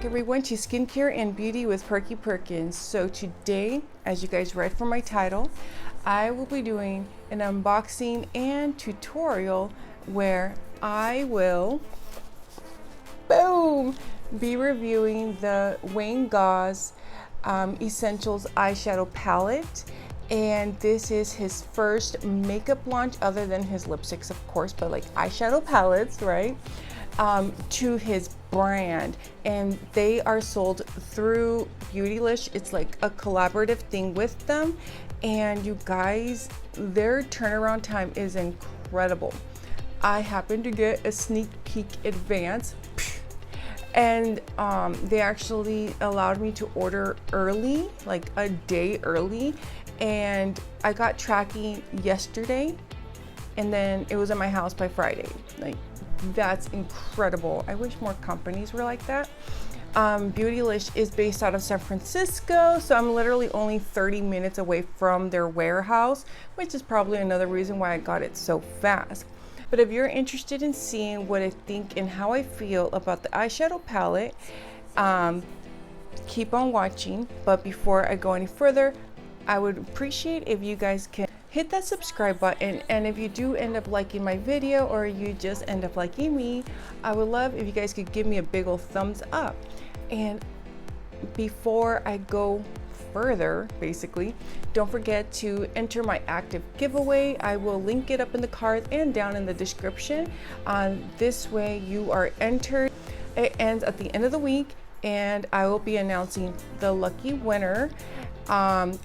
everyone to Skincare and Beauty with Perkiperkins. So today, as you guys read from my title, I will be doing an unboxing and tutorial where I will, boom, be reviewing the Goss Essentials Eyeshadow Palette. And this is his first makeup launch other than his lipsticks, of course, but like eyeshadow palettes, right? To his brand, and they are sold through Beautylish. It's like a collaborative thing with them, and you guys, their turnaround time is incredible. I happened to get a sneak peek advance, and they actually allowed me to order early, like a day early, and I got tracking yesterday, and then it was at my house by Friday. Like, that's incredible. I wish more companies were like that. Beautylish is based out of San Francisco, so I'm literally only 30 minutes away from their warehouse, which is probably another reason why I got it so fast. But if you're interested in seeing what I think and how I feel about the eyeshadow palette, keep on watching. But before I go any further, I would appreciate if you guys can hit that subscribe button, and if you do end up liking my video or you just end up liking me, I would love if you guys could give me a big ol' thumbs up. And before I go further, basically, don't forget to enter my active giveaway. I will link it up in the cards and down in the description. This way you are entered. It ends at the end of the week, and I will be announcing the lucky winner. And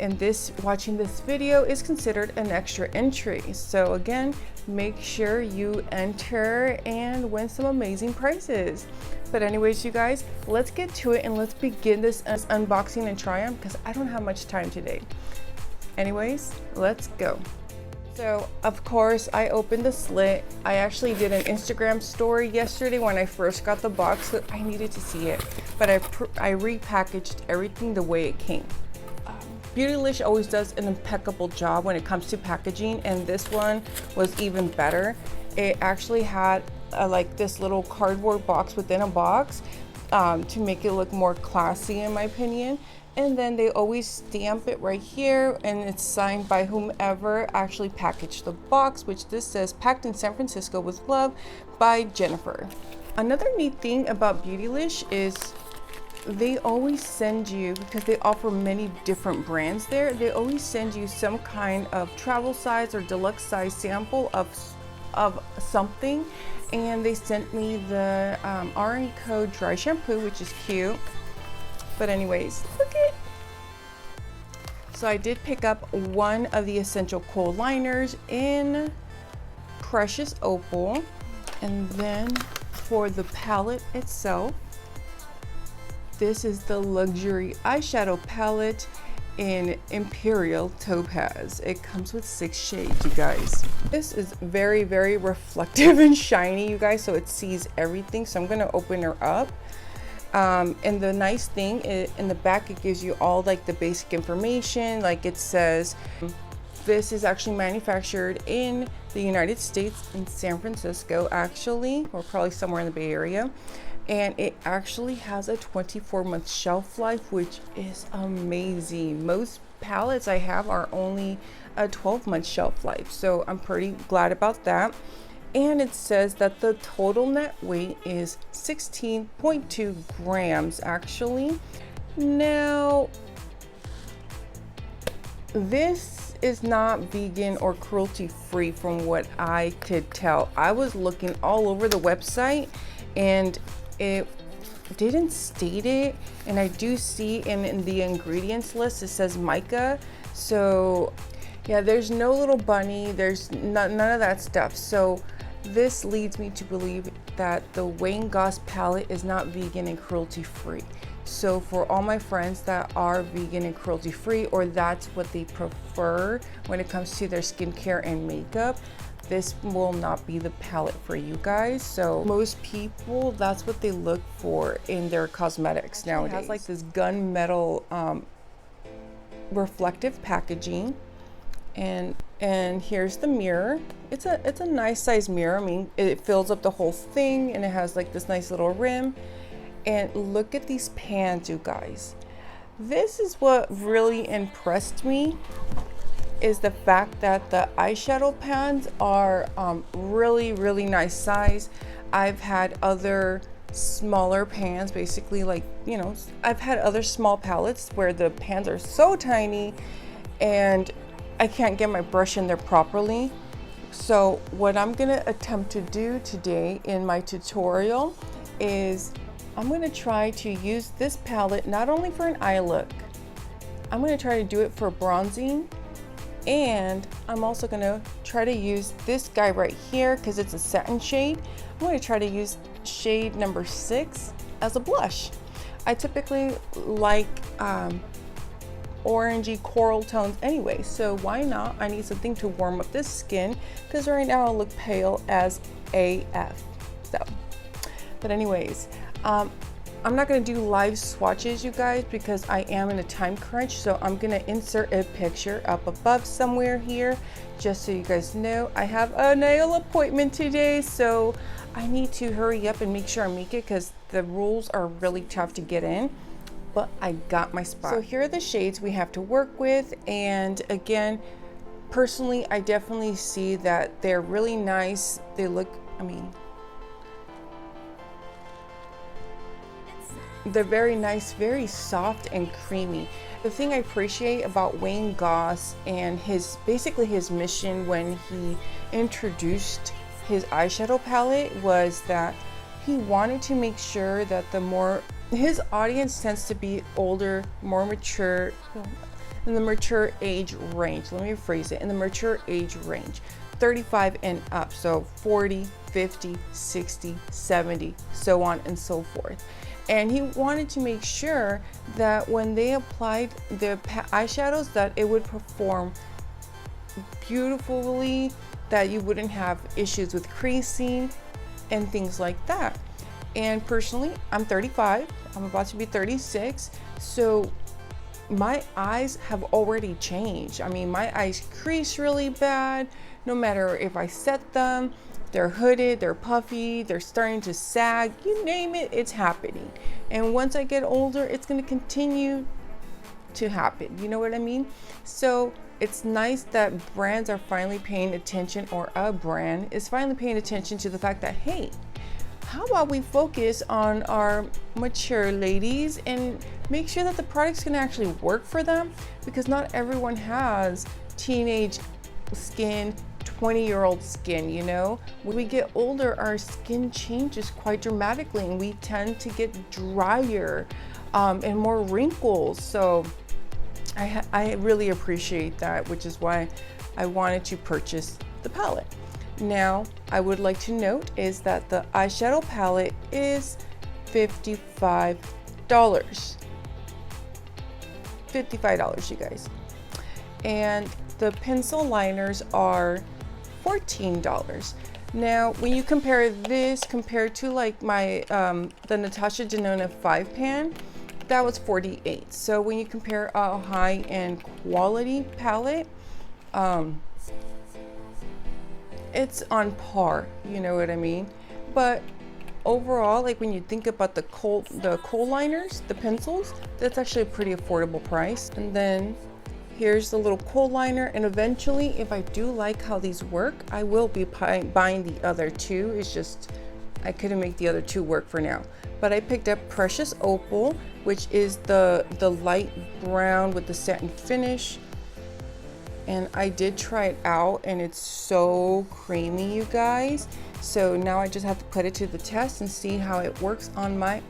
watching this video is considered an extra entry. So again, make sure you enter and win some amazing prizes. But anyways, you guys, let's get to it and let's begin this unboxing and try on, because I don't have much time today. Anyways, let's go. So of course I opened the slit. I actually did an Instagram story yesterday when I first got the box, so I needed to see it, but I repackaged everything the way it came. Beautylish always does an impeccable job when it comes to packaging, and this one was even better. It actually had like this little cardboard box within a box to make it look more classy, in my opinion. And then they always stamp it right here, and it's signed by whomever actually packaged the box, which this says packed in San Francisco with love by Jennifer. Another neat thing about Beautylish is they always send you, because they offer many different brands there, they always send you some kind of travel size or deluxe size sample of something. And they sent me the RN Co dry shampoo, which is cute. But anyways, look at. So I did pick up one of the Essential Kohle Liners in Precious Opal. And then for the palette itself, this is the Luxury Eyeshadow Palette in Imperial Topaz. It comes with 6 shades, you guys. This is very, very reflective and shiny, you guys, so it sees everything. So I'm gonna open her up. And the nice thing is, in the back, it gives you all like the basic information. Like it says, this is actually manufactured in the United States, in San Francisco, actually, or probably somewhere in the Bay Area. And it actually has a 24-month shelf life, which is amazing. Most palettes I have are only a 12-month shelf life, so I'm pretty glad about that. And it says that the total net weight is 16.2 grams, actually. Now, this is not vegan or cruelty free from what I could tell. I was looking all over the website and it didn't state it, and I do see in the ingredients list it says mica. So yeah, there's no little bunny, there's none of that stuff. So this leads me to believe that the Goss palette is not vegan and cruelty free. So for all my friends that are vegan and cruelty free, or that's what they prefer when it comes to their skincare and makeup, this will not be the palette for you guys. So most people, that's what they look for in their cosmetics nowadays. It has like this gunmetal reflective packaging, and here's the mirror. It's a nice size mirror. I mean, it fills up the whole thing, and it has like this nice little rim. And look at these pans, you guys. This is what really impressed me, is the fact that the eyeshadow pans are really nice size. I've had other smaller pans, basically, like, you know, I've had other small palettes where the pans are so tiny and I can't get my brush in there properly. So what I'm gonna attempt to do today in my tutorial is I'm gonna try to use this palette not only for an eye look, I'm gonna try to do it for bronzing, and I'm also gonna try to use this guy right here because it's a satin shade. I'm gonna try to use shade number 6 as a blush. I typically like orangey coral tones anyway, so why not? I need something to warm up this skin because right now I look pale as AF. So, but anyways, I'm not going to do live swatches, you guys, because I am in a time crunch. So I'm going to insert a picture up above somewhere here, just so you guys know. I have a nail appointment today, so I need to hurry up and make sure I make it because the rules are really tough to get in. But I got my spot. So here are the shades we have to work with. And again, personally, I definitely see that they're really nice. They look, I mean, they're very nice, very soft and creamy. The thing I appreciate about Wayne Goss and basically his mission when he introduced his eyeshadow palette was that he wanted to make sure that his audience tends to be older, more mature, in the mature age range. Let me rephrase it, in the mature age range, 35 and up, so 40, 50, 60, 70, so on and so forth. And he wanted to make sure that when they applied the eyeshadows that it would perform beautifully, that you wouldn't have issues with creasing and things like that. And personally, I'm 35, I'm about to be 36, so my eyes have already changed. I mean, my eyes crease really bad, no matter if I set them. They're hooded, they're puffy, they're starting to sag, you name it, it's happening. And once I get older, it's gonna continue to happen, you know what I mean? So it's nice that brands are finally paying attention, or a brand is finally paying attention to the fact that, hey, how about we focus on our mature ladies and make sure that the product's gonna actually work for them, because not everyone has teenage skin, 20-year-old skin, you know? When we get older, our skin changes quite dramatically and we tend to get drier and more wrinkles. So I really appreciate that, which is why I wanted to purchase the palette. Now, I would like to note is that the eyeshadow palette is $55. $55, you guys. And the pencil liners are $14. Now, when you compare this compared to like my the Natasha Denona 5 pan, that was $48. So when you compare a high-end quality palette, it's on par, you know what I mean? But overall, like when you think about the kohl liners, the pencils, that's actually a pretty affordable price. And then here's the little kohl liner, and eventually, if I do like how these work, I will be buying the other two. It's just I couldn't make the other two work for now. But I picked up Precious Opal, which is the light brown with the satin finish. And I did try it out and it's so creamy, you guys. So now I just have to put it to the test and see how it works on my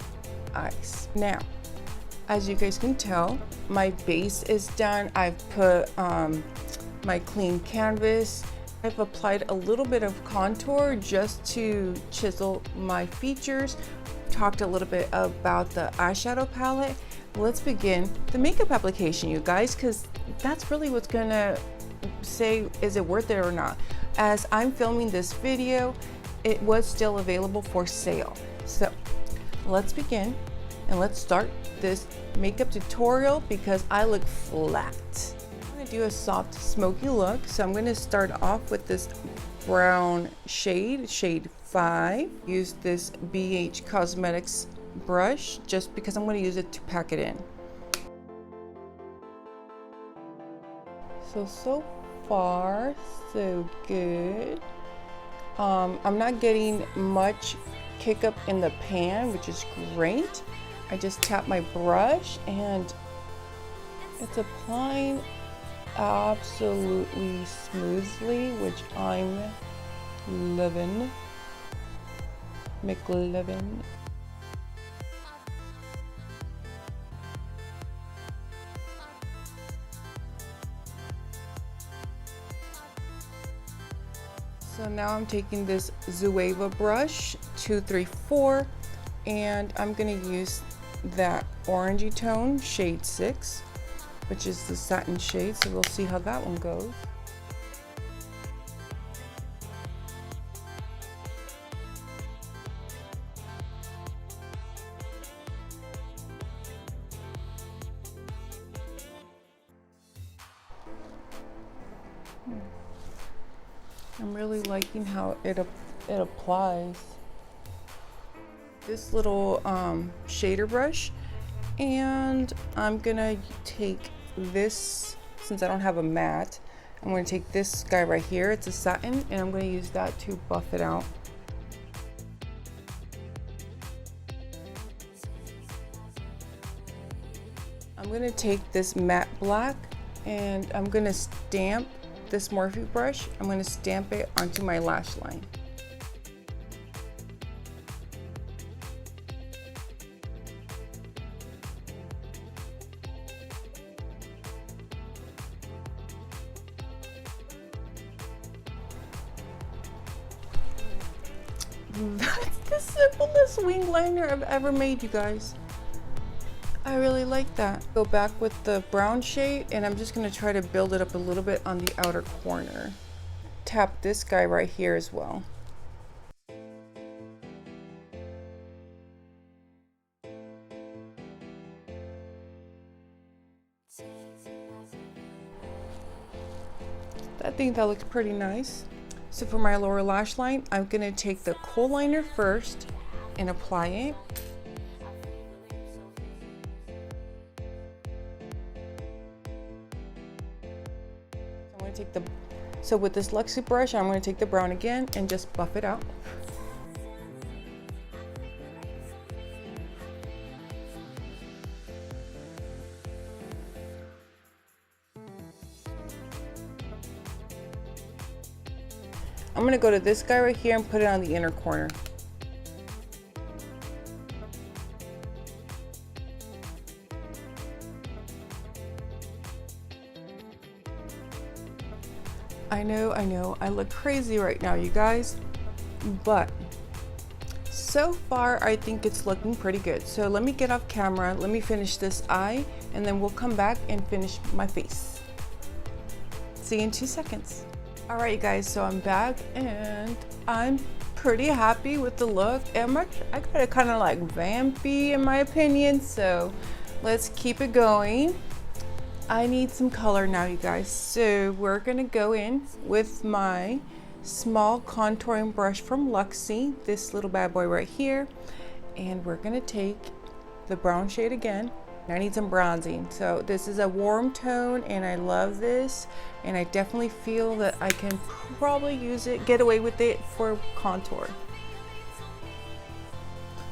eyes. Now, as you guys can tell, my base is done. I've put my clean canvas. I've applied a little bit of contour just to chisel my features. Talked a little bit about the eyeshadow palette. Let's begin the makeup application, you guys, because that's really what's gonna say, is it worth it or not? As I'm filming this video, it was still available for sale. So let's begin and let's start this makeup tutorial because I look flat. I'm gonna do a soft smoky look. So I'm gonna start off with this brown shade, shade 5. Use this BH Cosmetics brush just because I'm going to use it to pack it in. So far, so good. I'm not getting much kick up in the pan, which is great. I just tap my brush and it's applying absolutely smoothly, which I'm loving. McLovin. So now I'm taking this Zoeva brush 234 and I'm going to use that orangey tone, shade 6, which is the satin shade, so we'll see how that one goes. I'm really liking how it applies. This little shader brush, and I'm gonna take this, since I don't have a matte, I'm gonna take this guy right here, it's a satin, and I'm gonna use that to buff it out. I'm gonna take this matte black and I'm gonna stamp this Morphe brush. I'm gonna stamp it onto my lash line. That's the simplest wing liner I've ever made, you guys. I really like that. Go back with the brown shade and I'm just gonna try to build it up a little bit on the outer corner. Tap this guy right here as well. I think that looks pretty nice. So for my lower lash line, I'm gonna take the kohl liner first and apply it. So with this Luxie brush, I'm going to take the brown again and just buff it out. I'm going to go to this guy right here and put it on the inner corner. I know, I look crazy right now, you guys, but so far I think it's looking pretty good. So let me get off camera, let me finish this eye, and then we'll come back and finish my face. See you in 2 seconds. All right, you guys, so I'm back and I'm pretty happy with the look. And I got it kind of like vampy in my opinion, so let's keep it going. I need some color now, you guys. So we're gonna go in with my small contouring brush from Luxie, this little bad boy right here. And we're gonna take the brown shade again. I need some bronzing. So this is a warm tone and I love this. And I definitely feel that I can probably use it, get away with it for contour.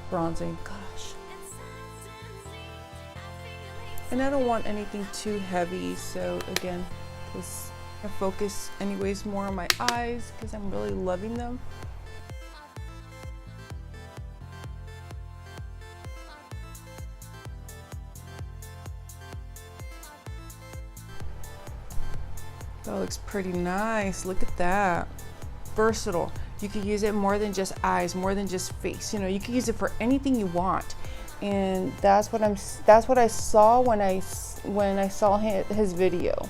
Bronzing, gosh. And I don't want anything too heavy, so again, because I focus anyways more on my eyes because I'm really loving them. That looks pretty nice. Look at that. Versatile. You could use it more than just eyes, more than just face. You know, you can use it for anything you want. And that's what I saw when I saw his video.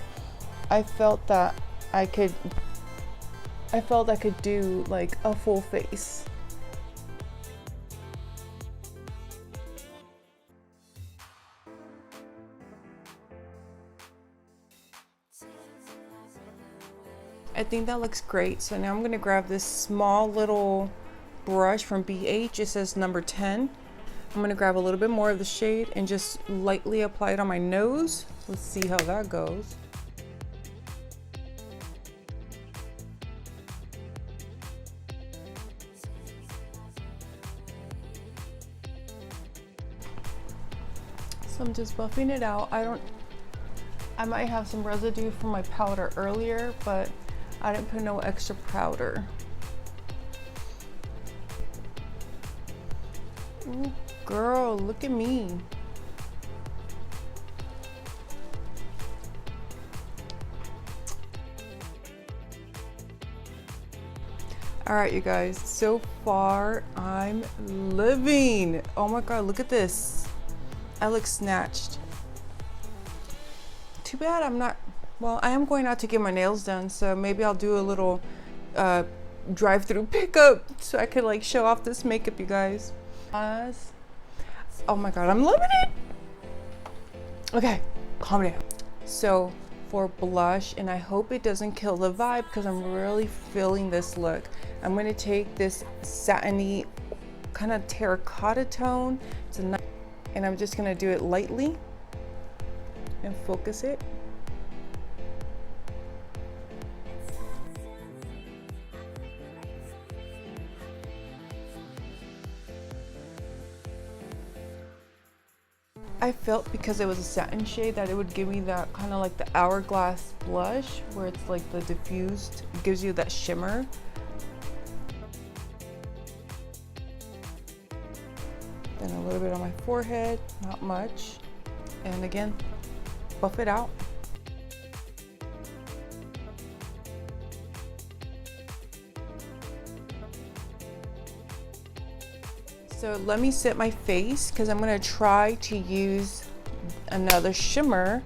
I felt that I could do like a full face. I think that looks great. So now I'm going to grab this small little brush from BH. It says number 10. I'm gonna grab a little bit more of the shade and just lightly apply it on my nose. Let's see how that goes. So I'm just buffing it out. I might have some residue from my powder earlier, but I didn't put no extra powder. Ooh, girl, look at me. All right, you guys, so far I'm living. Oh my God, look at this. I look snatched. Too bad I'm not, well, I am going out to get my nails done, so maybe I'll do a little drive-through pickup so I could like show off this makeup, you guys. Oh my God, I'm loving it. Okay, calm down. So for blush, and I hope it doesn't kill the vibe because I'm really feeling this look, I'm gonna take this satiny kind of terracotta tone. It's a nice, and I'm just gonna do it lightly and focus it. I felt because it was a satin shade that it would give me that kind of like the hourglass blush where it's like the diffused, gives you that shimmer. Then a little bit on my forehead, not much. And again, buff it out. So let me set my face because I'm going to try to use another shimmer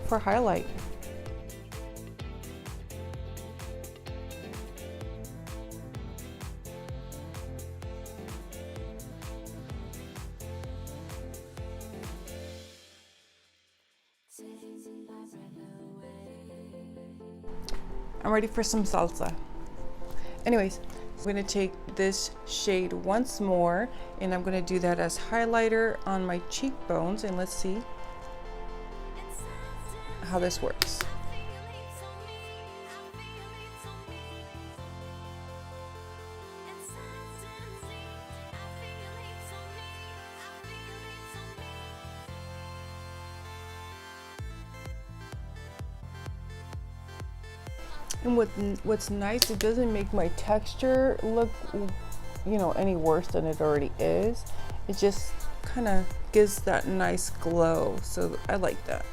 for highlight. I'm ready for some salsa. Anyways, I'm going to take this shade once more and I'm going to do that as highlighter on my cheekbones, and let's see how this works. And what's nice, it doesn't make my texture look, you know, any worse than it already is. It just kind of gives that nice glow. So I like that.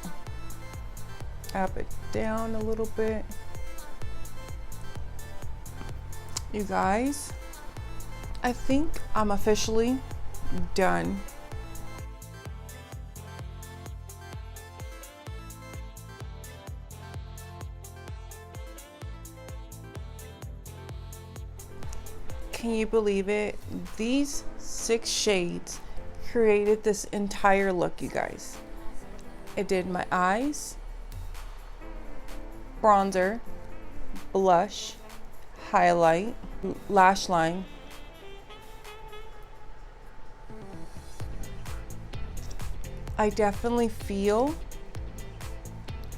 Tap it down a little bit. You guys, I think I'm officially done. Can you believe it? These 6 shades created this entire look, you guys. It did my eyes, bronzer, blush, highlight, lash line. I definitely feel,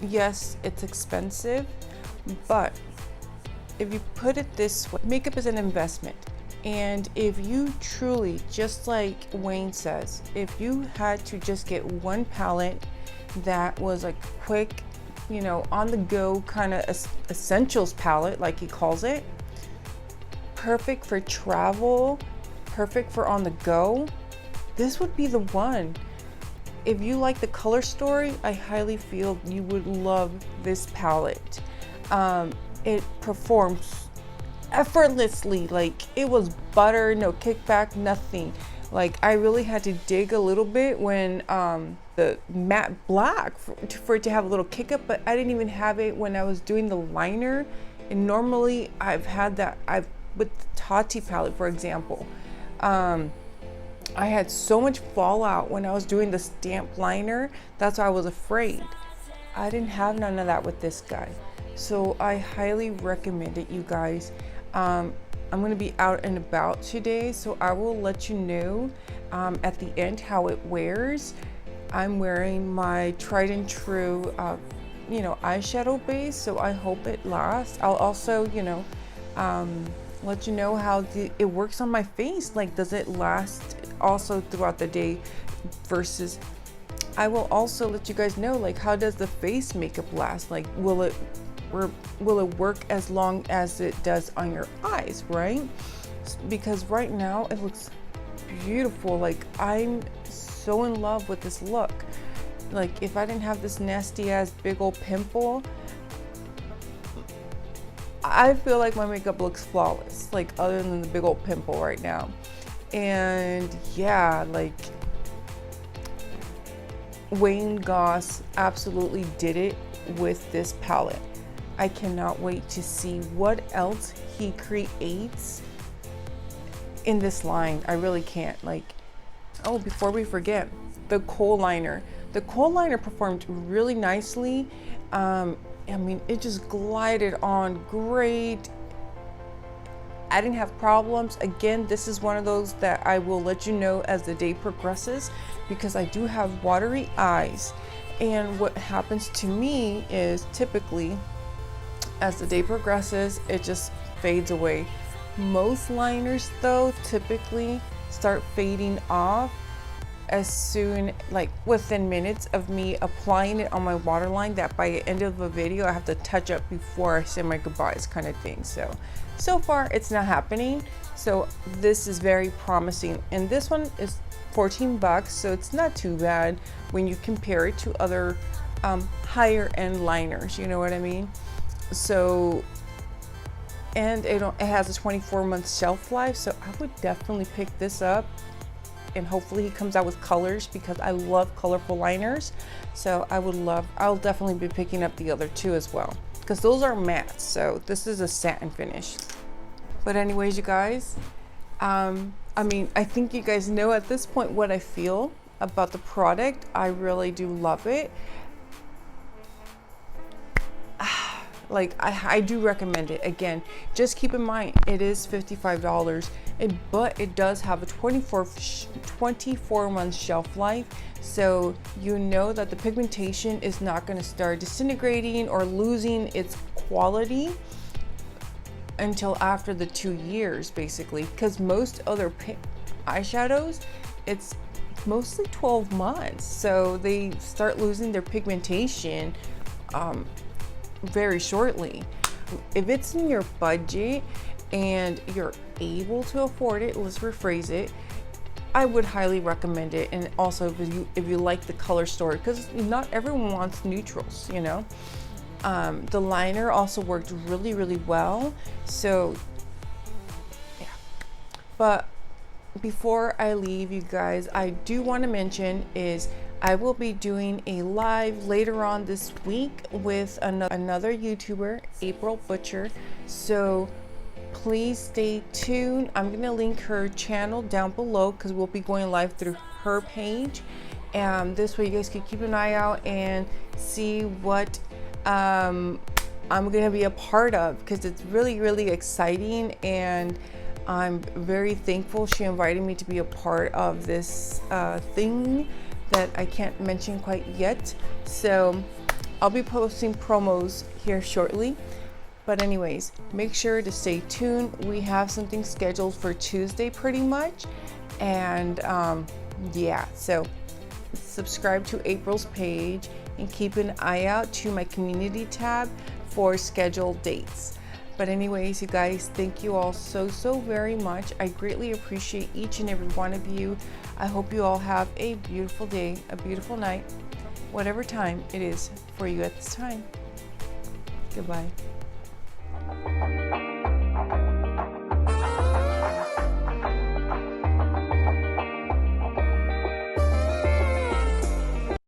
yes, it's expensive, but if you put it this way, makeup is an investment. And if you truly, just like Wayne says, if you had to just get one palette that was like quick, you know, on the go kind of essentials palette, like he calls it, perfect for travel, perfect for on the go, this would be the one. If you like the color story, I highly feel you would love this palette. It performs effortlessly, like it was butter, no kickback, nothing. Like I really had to dig a little bit when the matte black for it to have a little kick up, but I didn't even have it when I was doing the liner. And normally I've had that, with the Tati palette, for example, I had so much fallout when I was doing the stamp liner. That's why I was afraid. I didn't have none of that with this guy. So I highly recommend it, you guys. I'm going to be out and about today, so I will let you know at the end how it wears. I'm wearing my tried and true you know, eyeshadow base, so I hope it lasts. I'll also, you know, let you know how it works on my face. Like, does it last also throughout the day versus I will also let you guys know, like, how does the face makeup last? Like, will it work as long as it does on your eyes, right? Because right now it looks beautiful. Like, I'm so in love with this look. Like, if I didn't have this nasty ass big old pimple, I feel like my makeup looks flawless, like, other than the big old pimple right now. And yeah, like, Wayne Goss absolutely did it with this palette. I cannot wait to see what else he creates in this line. I really can't. Like, oh, before we forget, the kohl liner. The kohl liner performed really nicely. I mean, it just glided on great. I didn't have problems. Again, this is one of those that I will let you know as the day progresses, because I do have watery eyes. And what happens to me is typically as the day progresses, it just fades away. Most liners though typically start fading off as soon, like within minutes of me applying it on my waterline, that by the end of the video I have to touch up before I say my goodbyes kind of thing. So far it's not happening, so this is very promising. And this one is 14 bucks, so it's not too bad when you compare it to other higher end liners, you know what I mean? So, and it has a 24-month shelf life, so I would definitely pick this up. And hopefully he comes out with colors, because I love colorful liners. So I'll definitely be picking up the other two as well, because those are mattes, so this is a satin finish. But anyways, you guys, I mean, I think you guys know at this point what I feel about the product. I really do love it. Like, I do recommend it. Again, just keep in mind it is $55, but it does have a 24-month shelf life, so you know that the pigmentation is not going to start disintegrating or losing its quality until after the 2 years, basically, because most other eyeshadows, it's mostly 12 months, so they start losing their pigmentation very shortly. If it's in your budget and you're able to afford it, let's rephrase it, I would highly recommend it. And also if you like the color story, because not everyone wants neutrals, you know. The liner also worked really, really well. So yeah, but before I leave you guys, I do want to mention is I will be doing a live later on this week with another YouTuber, April Butcher. So please stay tuned. I'm going to link her channel down below, because we'll be going live through her page. And this way you guys can keep an eye out and see what I'm going to be a part of, because it's really, really exciting. And I'm very thankful she invited me to be a part of this thing that I can't mention quite yet. So I'll be posting promos here shortly. But anyways, make sure to stay tuned. We have something scheduled for Tuesday pretty much. And yeah, so subscribe to April's page and keep an eye out to my community tab for scheduled dates. But anyways, you guys, thank you all so very much. I greatly appreciate each and every one of you. I hope you all have a beautiful day, a beautiful night, whatever time it is for you at this time. Goodbye.